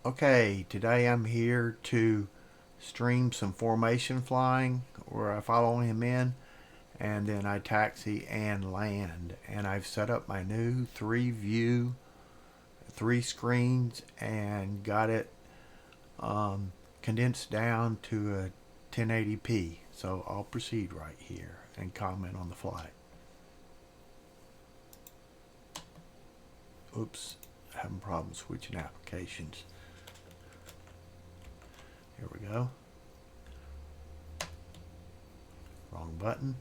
Okay, today I'm here to stream some formation flying where I follow him in and then I taxi and land. And I've set up my new 3 view, 3 screens, and got it condensed down to a 1080p. So I'll proceed right here and comment on the flight. Oops, having problems switching applications. Here we go. Wrong button.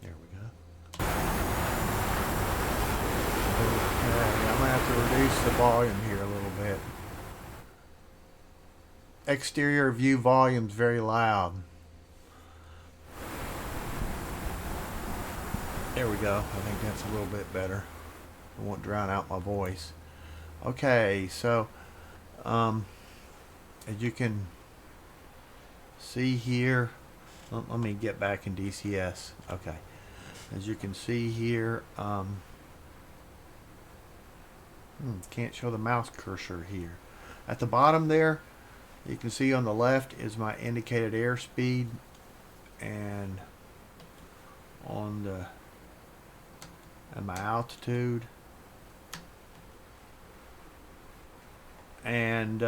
There we go. Okay, I'm going to have to reduce the volume here a little bit. Exterior view volume's very loud. There we go. I think that's a little bit better. I won't drown out my voice. Okay, so as you can see here, let me get back in DCS. Okay, as you can see here, can't show the mouse cursor here. At the bottom there, you can see on the left is my indicated airspeed, and on the and my altitude, and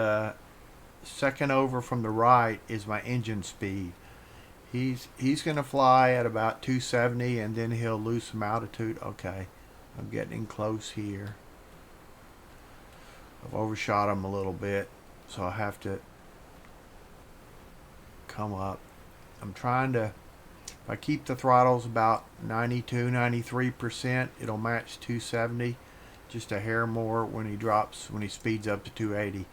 second over from the right is my engine speed. He's gonna fly at about 270 and then he'll lose some altitude. Okay, I'm getting close here. I've overshot him a little bit, so I have to come up. I'm trying to, if I keep the throttles about 92-93%, it'll match 270, just a hair more when he speeds up to 280.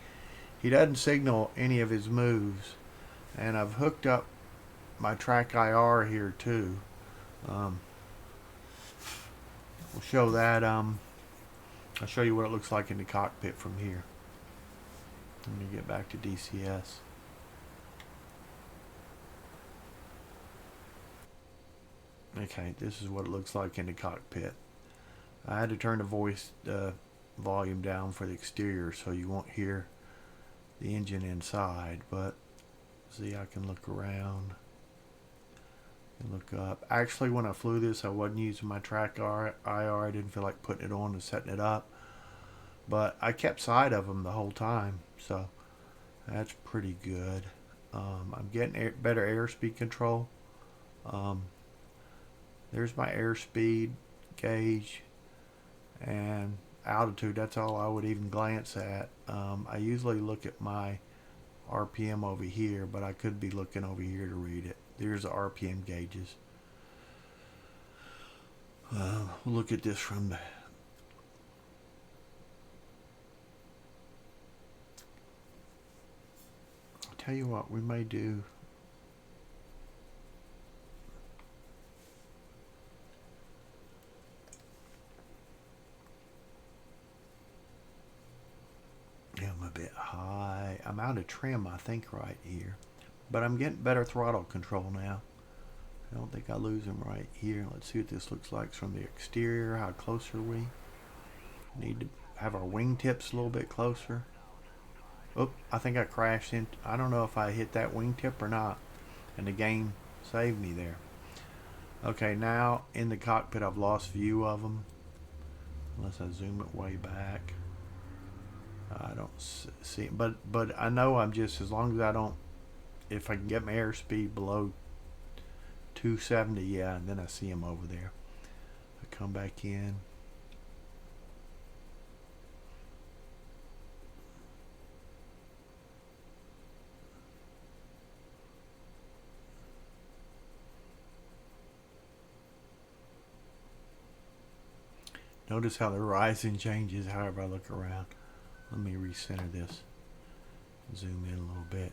He doesn't signal any of his moves, and I've hooked up my TrackIR here too. We'll show that. I'll show you what it looks like in the cockpit from here. Let me get back to DCS. Okay, this is what it looks like in the cockpit. I had to turn the voice volume down for the exterior so you won't hear the engine inside, but see, I can look around and look up. Actually, when I flew this, I wasn't using my TrackIR. I didn't feel like putting it on and setting it up, but I kept sight of them the whole time, so that's pretty good. I'm getting better airspeed control. There's my airspeed gauge and altitude. That's all I would even glance at. I usually look at my RPM over here, but I could be looking over here to read it. There's the RPM gauges. We'll look at this from the I'll tell you what we may do. I'm a bit high. I'm out of trim, I think, right here. But I'm getting better throttle control now. I don't think I lose them right here. Let's see what this looks like from the exterior. How close are we? Need to have our wingtips a little bit closer. Oh, I think I crashed in. I don't know if I hit that wingtip or not. And the game saved me there. Okay, now in the cockpit I've lost view of them. Unless I zoom it way back. I don't see it. But I know I'm just, as long as I don't, if I can get my airspeed below 270, yeah, and then I see them over there. I come back in. Notice how the horizon changes however I look around. Let me recenter this. Zoom in a little bit.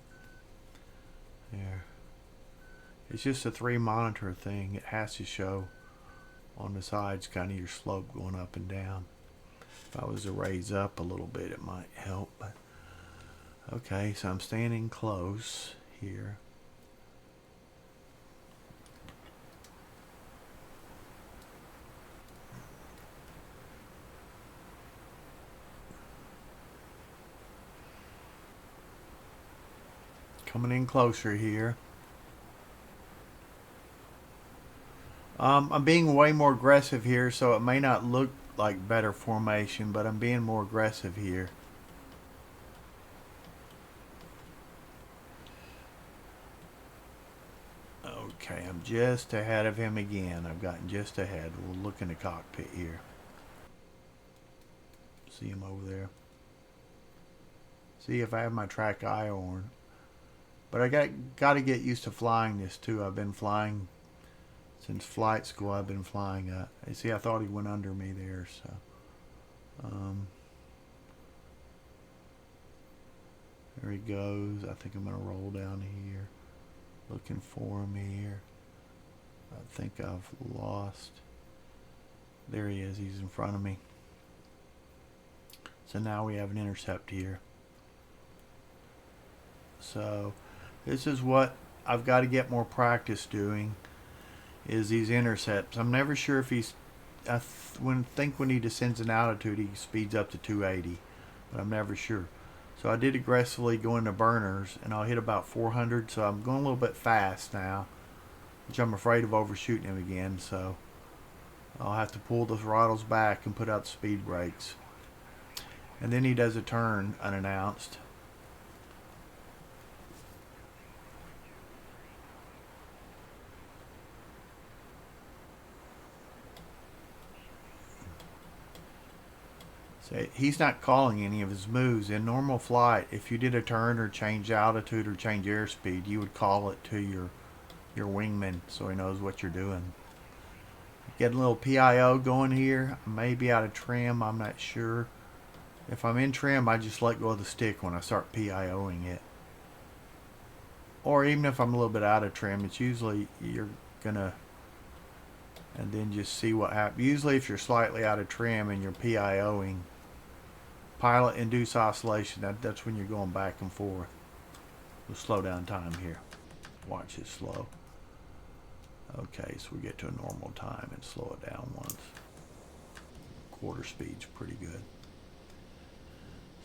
There. It's just a 3 monitor thing. It has to show on the sides kind of your slope going up and down. If I was to raise up a little bit, it might help. But okay, so I'm standing close here. Coming in closer here. I'm being way more aggressive here, so it may not look like better formation, but I'm being more aggressive here. Okay, I'm just ahead of him again. I've gotten just ahead. We'll look in the cockpit here. See him over there. See if I have my TrackIR on. But I got to get used to flying this too. I've been flying since flight school. I've been flying. You see, I thought he went under me there. So, there he goes. I think I'm gonna roll down here, looking for him here. I think I've lost. There he is. He's in front of me. So now we have an intercept here. So this is what I've got to get more practice doing, is these intercepts. I'm never sure if he's, when he descends in altitude he speeds up to 280, but I'm never sure. So I did aggressively go into burners and I'll hit about 400, so I'm going a little bit fast now, which I'm afraid of overshooting him again, so I'll have to pull the throttles back and put out the speed brakes. And then he does a turn unannounced. So he's not calling any of his moves. In normal flight, if you did a turn or change altitude or change airspeed, you would call it to your wingman so he knows what you're doing. Getting a little PIO going here. I may be out of trim, I'm not sure. If I'm in trim, I just let go of the stick when I start PIOing it. Or even if I'm a little bit out of trim, it's usually you're gonna, and then just see what happens. Usually if you're slightly out of trim and you're PIOing, pilot induced oscillation, that's when you're going back and forth. We'll slow down time here. Watch it slow. Okay, so we get to a normal time and slow it down once. Quarter speed's pretty good.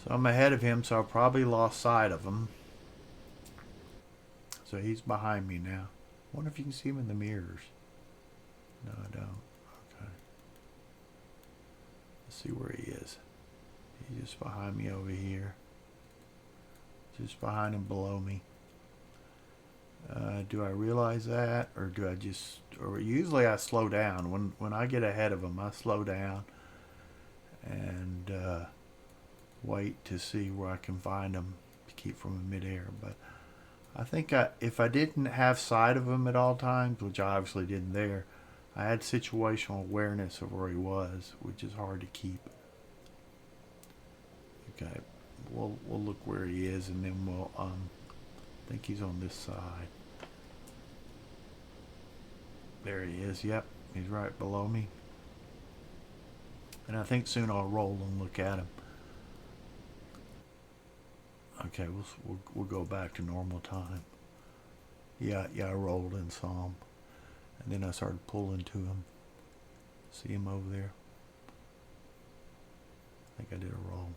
So I'm ahead of him, so I probably lost sight of him. So he's behind me now. I wonder if you can see him in the mirrors. No, I don't. Okay. Let's see where he is. He's just behind me over here. Just behind and below me. Do I realize that, or do I just, or usually I slow down. When I get ahead of him, I slow down and wait to see where I can find him to keep from in midair. But I think if I didn't have sight of him at all times, which I obviously didn't there, I had situational awareness of where he was, which is hard to keep. Okay, we'll look where he is, and then we'll I think he's on this side. There he is. Yep, he's right below me. And I think soon I'll roll and look at him. Okay, we'll go back to normal time. Yeah, I rolled and saw him, and then I started pulling to him. See him over there? I think I did a roll.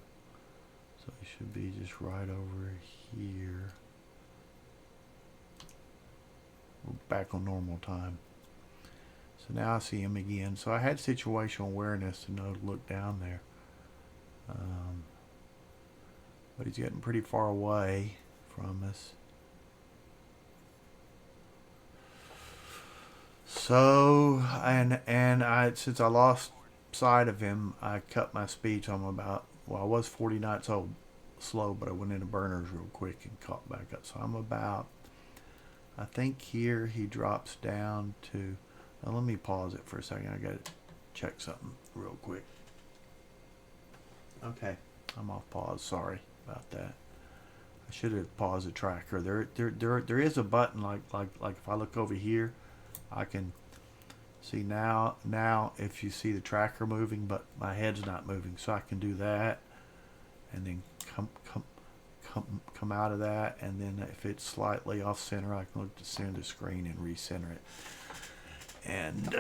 So he should be just right over here. We're back on normal time. So now I see him again. So I had situational awareness to know to look down there. But he's getting pretty far away from us. So, and since I lost sight of him, I cut my speed. So I'm about, well, I was 40 knots slow, but I went into burners real quick and caught back up. So I'm about, I think here he drops down to, now let me pause it for a second. I got to check something real quick. Okay, I'm off pause. Sorry about that. I should have paused the tracker. There is a button like if I look over here, I can see now if you see the tracker moving, but my head's not moving, so I can do that, and then come out of that, and then if it's slightly off center, I can look to center the screen and recenter it. And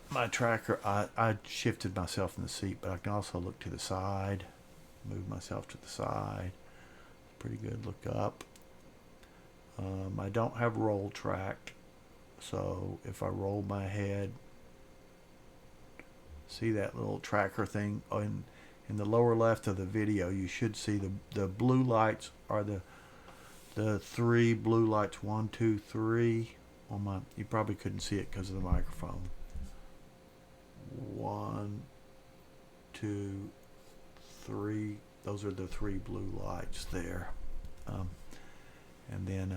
my tracker, I shifted myself in the seat, but I can also look to the side, move myself to the side. Pretty good. Look up. I don't have roll track, so if I roll my head, see that little tracker thing in the lower left of the video, you should see the blue lights are the three blue lights, 1, 2, 3 on my, you probably couldn't see it because of the microphone. 1, 2, 3, those are the three blue lights there. And then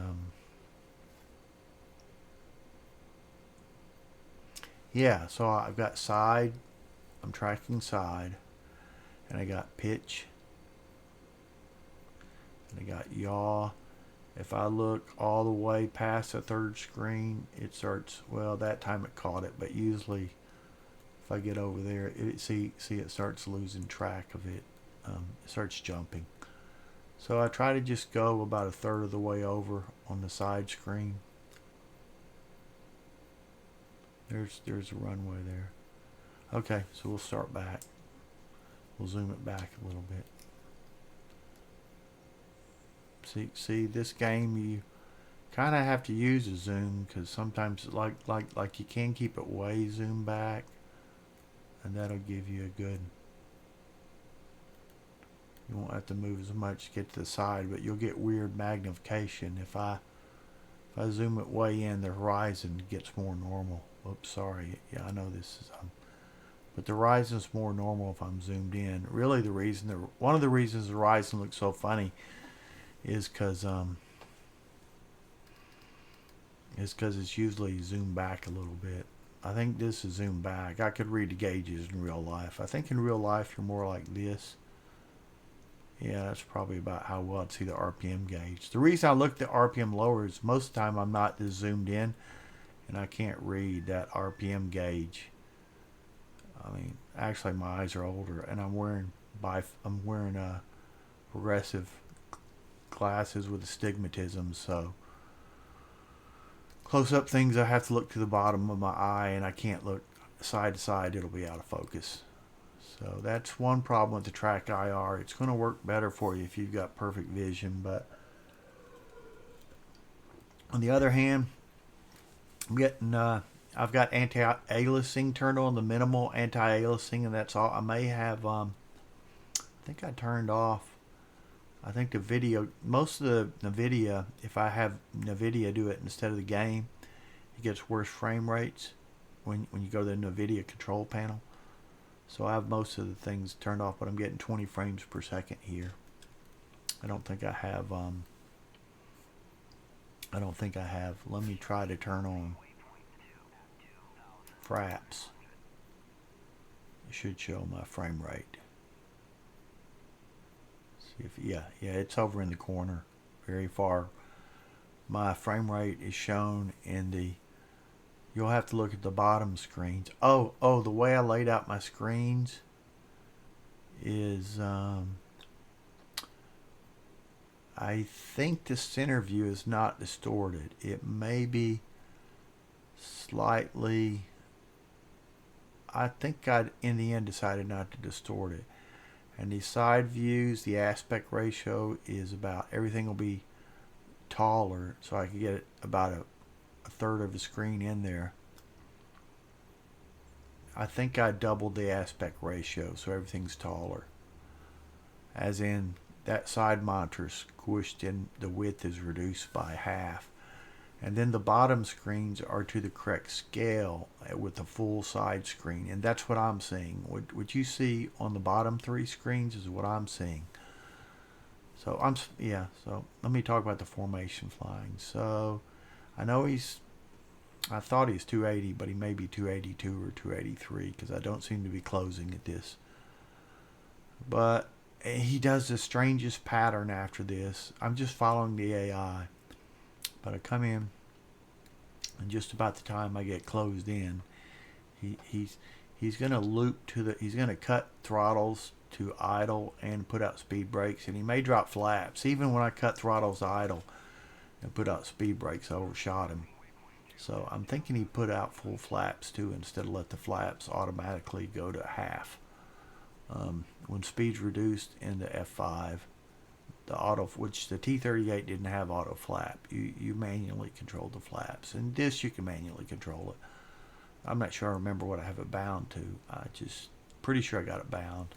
yeah, so I've got side, I'm tracking side, and I got pitch, and I got yaw. If I look all the way past the third screen, it starts, well, that time it caught it, but usually if I get over there, see it starts losing track of it. It starts jumping. So I try to just go about a third of the way over on the side screen. There's a runway there. Okay, so we'll start back. We'll zoom it back a little bit. See this game, you kind of have to use a zoom because sometimes like you can keep it way zoomed back, and that'll give you a good. You won't have to move as much to get to the side, but you'll get weird magnification. If I zoom it way in, the horizon gets more normal. Oops, sorry. Yeah, I know this is but the horizon's more normal if I'm zoomed in. Really, one of the reasons the horizon looks so funny is because it's usually zoomed back a little bit. I think this is zoomed back. I could read the gauges in real life. I think in real life you're more like this. Yeah, that's probably about how well I'd see the RPM gauge. The reason I look at the RPM lower is most of the time I'm not as zoomed in, and I can't read that RPM gauge. I mean, actually my eyes are older, and I'm wearing progressive glasses with astigmatism, so close-up things I have to look to the bottom of my eye, and I can't look side to side. It'll be out of focus. So that's one problem with the TrackIR. It's going to work better for you if you've got perfect vision, but on the other hand, I'm getting I've got anti-aliasing turned on, the minimal anti-aliasing, and that's all. I may have I think I turned off, I think the video, most of the NVIDIA, if I have NVIDIA do it instead of the game, it gets worse frame rates when you go to the NVIDIA control panel. So I have most of the things turned off, but I'm getting 20 frames per second here. I don't think I have, let me try to turn on fraps. It should show my frame rate. See if, yeah, it's over in the corner, very far. My frame rate is shown in the, you'll have to look at the bottom screens. Oh, the way I laid out my screens is, I think the center view is not distorted. It may be slightly, I think I, in the end, decided not to distort it. And the side views, the aspect ratio is about, everything will be taller, so I can get it about a third of the screen in there. I think I doubled the aspect ratio, so everything's taller. As in, that side monitor squished in, the width is reduced by half. And then the bottom screens are to the correct scale with the full side screen. And that's what I'm seeing. What you see on the bottom three screens is what I'm seeing. So so let me talk about the formation flying. So I know I thought he's 280, but he may be 282 or 283 because I don't seem to be closing at this. But he does the strangest pattern after this. I'm just following the AI. But I come in, and just about the time I get closed in, he's going to loop to the, he's going to cut throttles to idle and put out speed brakes, and he may drop flaps. Even when I cut throttles to idle and put out speed brakes, I overshot him. So I'm thinking he put out full flaps too, instead of let the flaps automatically go to half. When speed's reduced in the F5, the auto, which the T38 didn't have auto flap. You manually control the flaps, and this you can manually control it. I'm not sure I remember what I have it bound to. I just pretty sure I got it bound.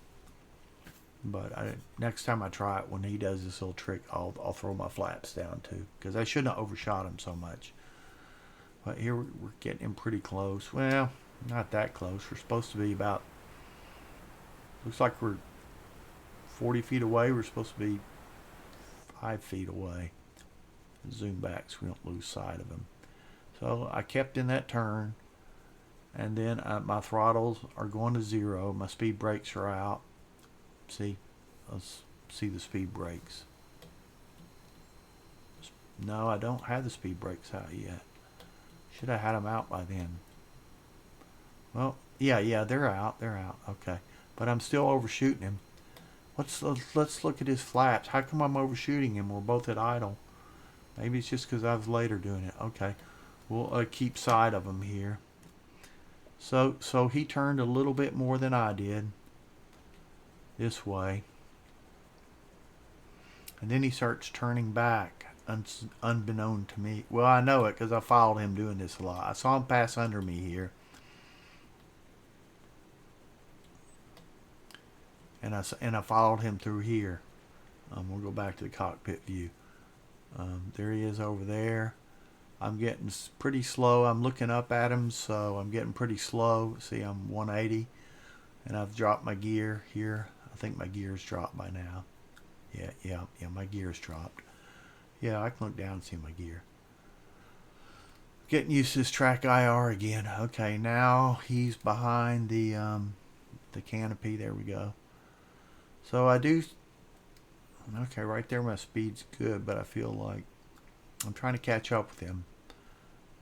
But next time I try it, when he does this little trick, I'll throw my flaps down too, because I shouldn't have overshot him so much. But here we're getting him pretty close. Well, not that close. We're supposed to be about, looks like we're 40 feet away. We're supposed to be 5 feet away. Zoom back so we don't lose sight of him. So I kept in that turn, and then my throttles are going to 0. My speed brakes are out. See, let's see the speed brakes. No, I don't have the speed brakes out yet. Should have had them out by then. Well, yeah, they're out. Okay, but I'm still overshooting him. Let's look at his flaps. How come I'm overshooting him? We're both at idle. Maybe it's just because I was later doing it. Okay, we'll keep sight of him here. So he turned a little bit more than I did. This way. And then he starts turning back, unbeknown to me. Well, I know it because I followed him doing this a lot. I saw him pass under me here. And I followed him through here. We'll go back to the cockpit view. There he is over there. I'm getting pretty slow. I'm looking up at him, so I'm getting pretty slow. See, I'm 180. And I've dropped my gear here. I think my gear's dropped by now. Yeah, my gear's dropped. Yeah, I can look down and see my gear. Getting used to this TrackIR again. Okay, now he's behind the canopy. There we go. So I do. Okay, right there my speed's good, but I feel like I'm trying to catch up with him.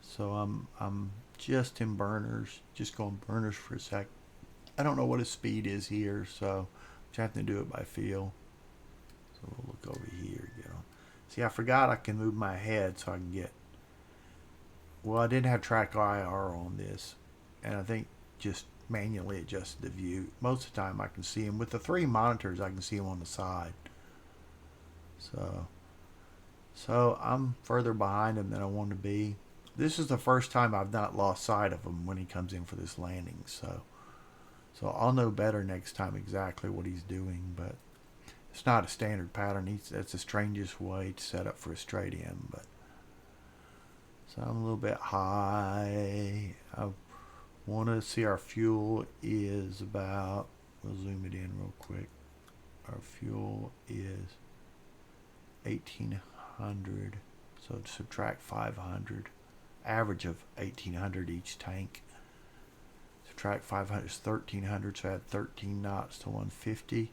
So I'm just in burners, just going burners for a sec. I don't know what his speed is here, so I'm trying to do it by feel. So we'll look over here. See, I forgot I can move my head so I can get. Well, I didn't have TrackIR on this, and I think just manually adjusted the view. Most of the time I can see him. With the 3 monitors, I can see him on the side. So I'm further behind him than I want to be. This is the first time I've not lost sight of him when he comes in for this landing. So I'll know better next time exactly what he's doing, but it's not a standard pattern. That's the strangest way to set up for a straight in. But so I'm a little bit high. I want to see our fuel is about. We'll zoom it in real quick. Our fuel is 1800. So subtract 500. Average of 1800 each tank. Subtract 500 is 1300, so add 13 knots to 150.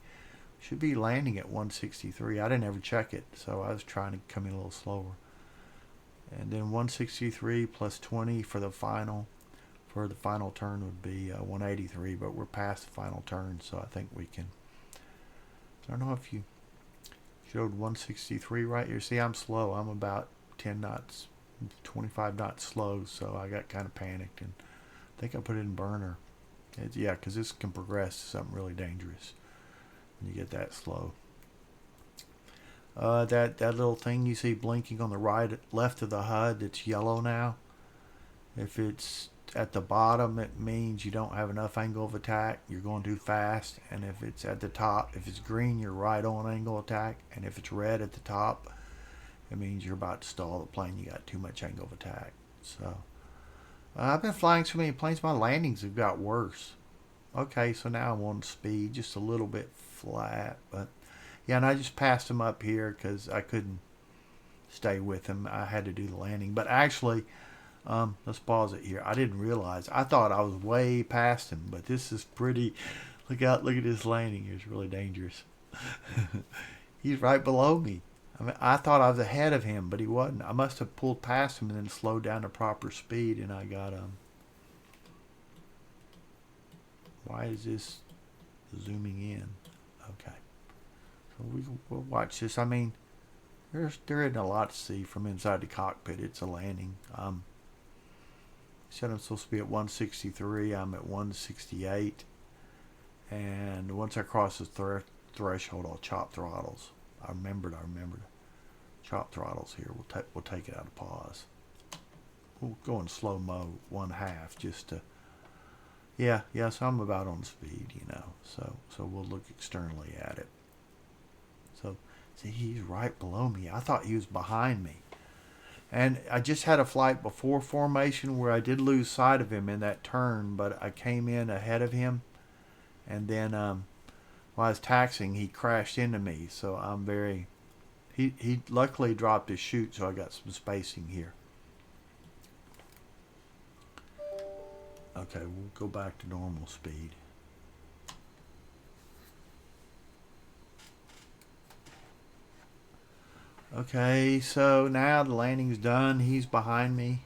Should be landing at 163. I didn't ever check it, so I was trying to come in a little slower. And then 163 plus 20 for the final. For the final turn would be 183, but we're past the final turn, so I think we can. I don't know if you showed 163 right here. See, I'm slow. I'm about 10 knots, 25 knots slow, so I got kind of panicked, and I think I put it in burner. Yeah, because this can progress to something really dangerous when you get that slow. That little thing you see blinking on the left of the HUD that's yellow now, if it's at the bottom, it means you don't have enough angle of attack, you're going too fast. And if it's at the top, if it's green, you're right on angle attack. And if it's red at the top, it means you're about to stall the plane, you got too much angle of attack. So I've been flying so many planes, my landings have got worse. Okay, so now I'm on speed, just a little bit flat, but yeah, and I just passed him up here because I couldn't stay with him. I had to do the landing. But actually, let's pause it here. I didn't realize. I thought I was way past him, but this is pretty. Look at this landing. It's really dangerous. He's right below me. I mean, I thought I was ahead of him, but he wasn't. I must have pulled past him and then slowed down to proper speed, and I got Why is this zooming in? Okay. We'll watch this. I mean, there isn't a lot to see from inside the cockpit. It's a landing. Said I'm supposed to be at 163. I'm at 168. And once I cross the threshold, I'll chop throttles. I remembered. Chop throttles here. We'll take it out of pause. We'll go in slow mo 1/2 just to. Yeah. So I'm about on speed, you know. So we'll look externally at it. So see, he's right below me. I thought he was behind me. And I just had a flight before formation where I did lose sight of him in that turn, but I came in ahead of him, and then while I was taxiing, he crashed into me. So I'm very. He luckily dropped his chute, so I got some spacing here. Okay, we'll go back to normal speed. Okay, so now the landing's done. He's behind me.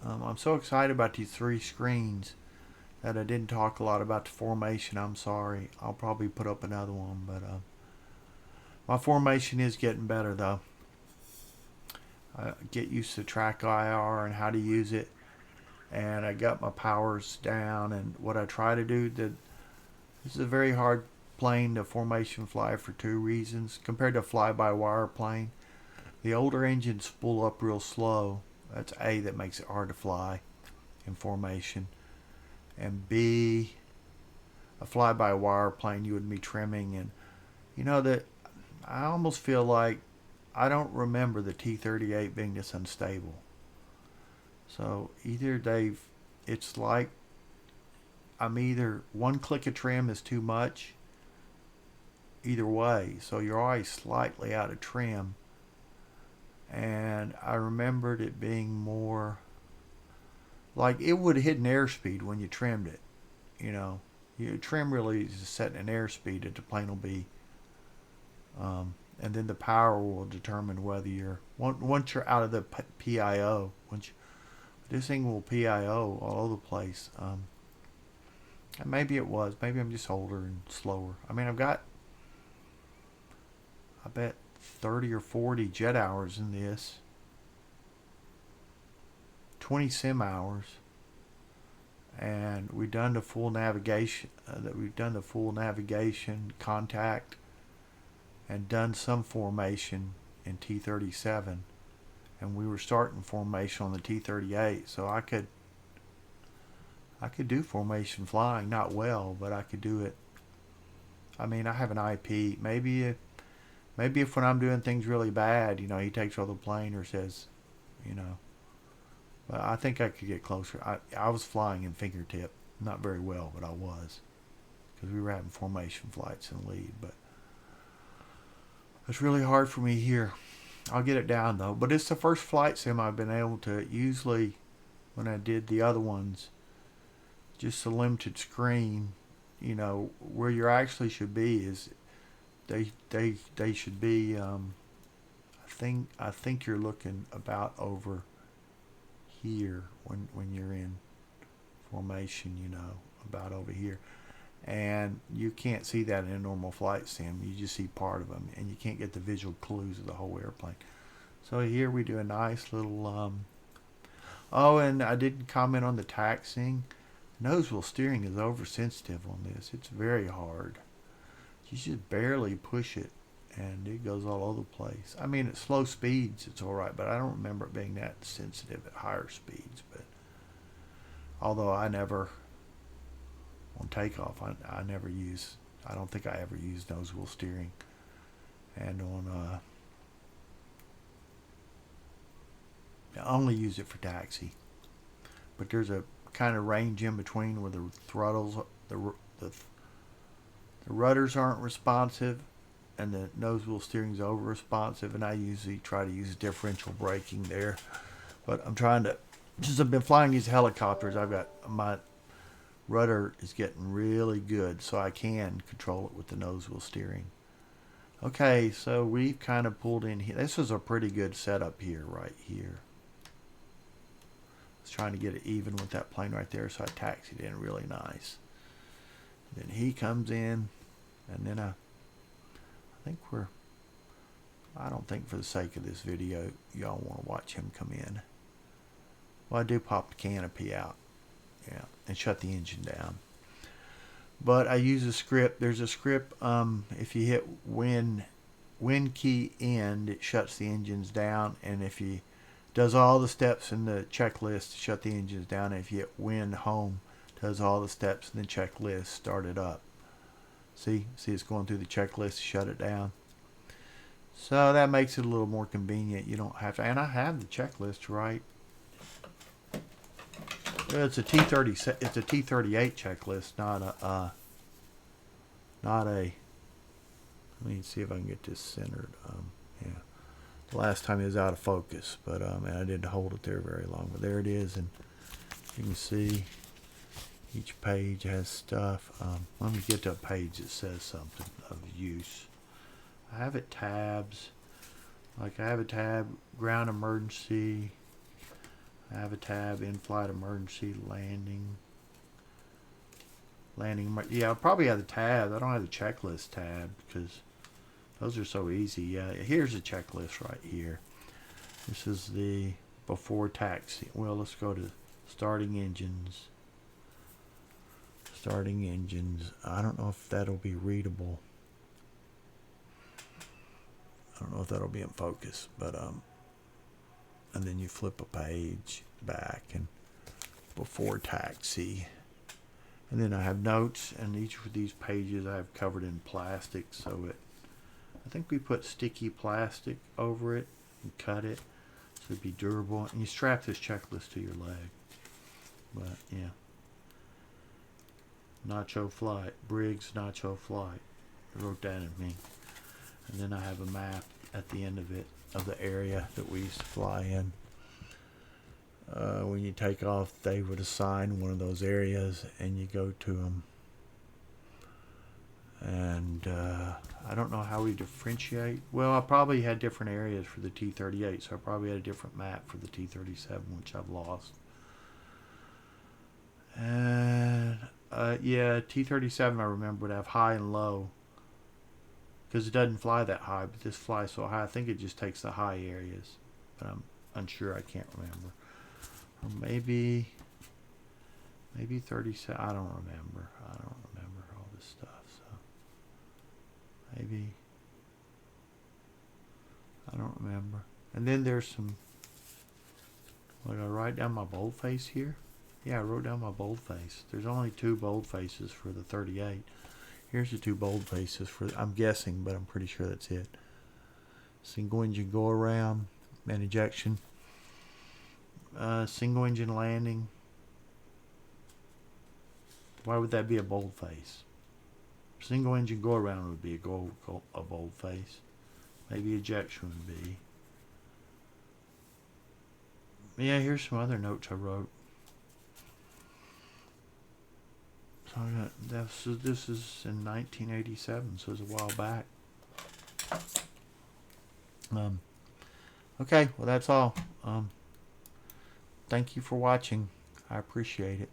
I'm so excited about these 3 screens that I didn't talk a lot about the formation. I'm sorry. I'll probably put up another one, but my formation is getting better though. I get used to TrackIR and how to use it, and I got my powers down. And what I try to do, this is a very hard plane to formation fly for 2 reasons compared to a fly-by-wire plane. The older engines spool up real slow. That's A, that makes it hard to fly in formation. And B, a fly-by-wire plane you would be trimming, and you know that I almost feel like I don't remember the T-38 being this unstable. So either it's like I'm either one click of trim is too much, either way, so you're always slightly out of trim. And I remembered it being more like it would hit an airspeed when you trimmed it. You know, your trim really is setting an airspeed that the plane will be, and then the power will determine whether you're once you're out of the PIO. This thing will PIO all over the place. And maybe it was. Maybe I'm just older and slower. I mean, I've got, I bet, 30 or 40 jet hours in this. 20 sim hours. And we've done the full navigation. Contact, and done some formation in T-37. And we were starting formation on the T-38, so I could do formation flying, not well, but I could do it. I mean, I have an IP. Maybe if when I'm doing things really bad, you know, he takes over the plane or says, you know. But I think I could get closer. I was flying in fingertip, not very well, but I was, because we were having formation flights in the lead. But it's really hard for me here. I'll get it down though. But it's the first flight sim I've been able to. Usually, when I did the other ones, just a limited screen, you know, where you actually should be is they should be. I think you're looking about over here when you're in formation, you know, about over here. And you can't see that in a normal flight sim. You just see part of them, and you can't get the visual clues of the whole airplane. So here we do a nice little oh, and I didn't comment on the taxiing. Nose wheel steering is oversensitive on this. It's very hard. You just barely push it, and it goes all over the place. I mean, at slow speeds, it's all right, but I don't remember it being that sensitive at higher speeds. But although I never, on takeoff, I never use, I don't think I ever used nose wheel steering. And on, I only use it for taxi. But there's a kind of range in between where the throttles, the rudders aren't responsive, and the nose wheel steering is over responsive, and I usually try to use differential braking there. But I'm trying to, since I've been flying these helicopters, I've got my rudder is getting really good, so I can control it with the nose wheel steering. Okay, so we've kind of pulled in here. This is a pretty good setup here, right here. I was trying to get it even with that plane right there, so I taxied in really nice. And then he comes in, and then I don't think for the sake of this video y'all want to watch him come in. Well, I do pop the canopy out, yeah, and shut the engine down. But I use a script. There's a script. If you hit win key end, it shuts the engines down, and if you does all the steps in the checklist to shut the engines down. And if you hit win home, does all the steps in the checklist, start it up. See it's going through the checklist to shut it down. So that makes it a little more convenient. You don't have to, and I have the checklist right. It's a T30. It's a T38 checklist, not a. Let me see if I can get this centered. Yeah. The last time it was out of focus, but and I didn't hold it there very long. But there it is, and you can see each page has stuff. Let me get to a page that says something of use. I have it tabs. Like I have a tab ground emergency. I have a tab in-flight emergency landing. Yeah, I'll probably have the tab. I don't have the checklist tab because those are so easy. Yeah, here's the checklist right here. This is the before taxi. Well, let's go to starting engines. Starting engines. I don't know if that'll be readable. I don't know if that'll be in focus, but and then you flip a page back and before taxi. And then I have notes, and each of these pages I have covered in plastic, so I think we put sticky plastic over it and cut it so it'd be durable. And you strap this checklist to your leg. But yeah. Nacho flight. Briggs Nacho flight. I wrote that in me. And then I have a map at the end of it of the area that we used to fly in. When you take off, they would assign one of those areas, and you go to them. And I don't know how we differentiate. Well, I probably had different areas for the T-38, so I probably had a different map for the T-37, which I've lost. And yeah, T-37 I remember would have high and low, because it doesn't fly that high, but this flies so high. I think it just takes the high areas, but I'm unsure. I can't remember. Or maybe 37. I don't remember. I don't remember all this stuff. So maybe I don't remember. And then there's some. Like I write down my boldface here. Yeah, I wrote down my boldface. There's only 2 boldfaces for the 38. Here's the 2 boldfaces for. I'm guessing, but I'm pretty sure that's it. Single engine go around and ejection. Single engine landing. Why would that be a boldface? Single engine go around would be a boldface. Maybe ejection would be. Yeah, here's some other notes I wrote. So this is in 1987, so it's a while back. Okay, well that's all. Thank you for watching. I appreciate it.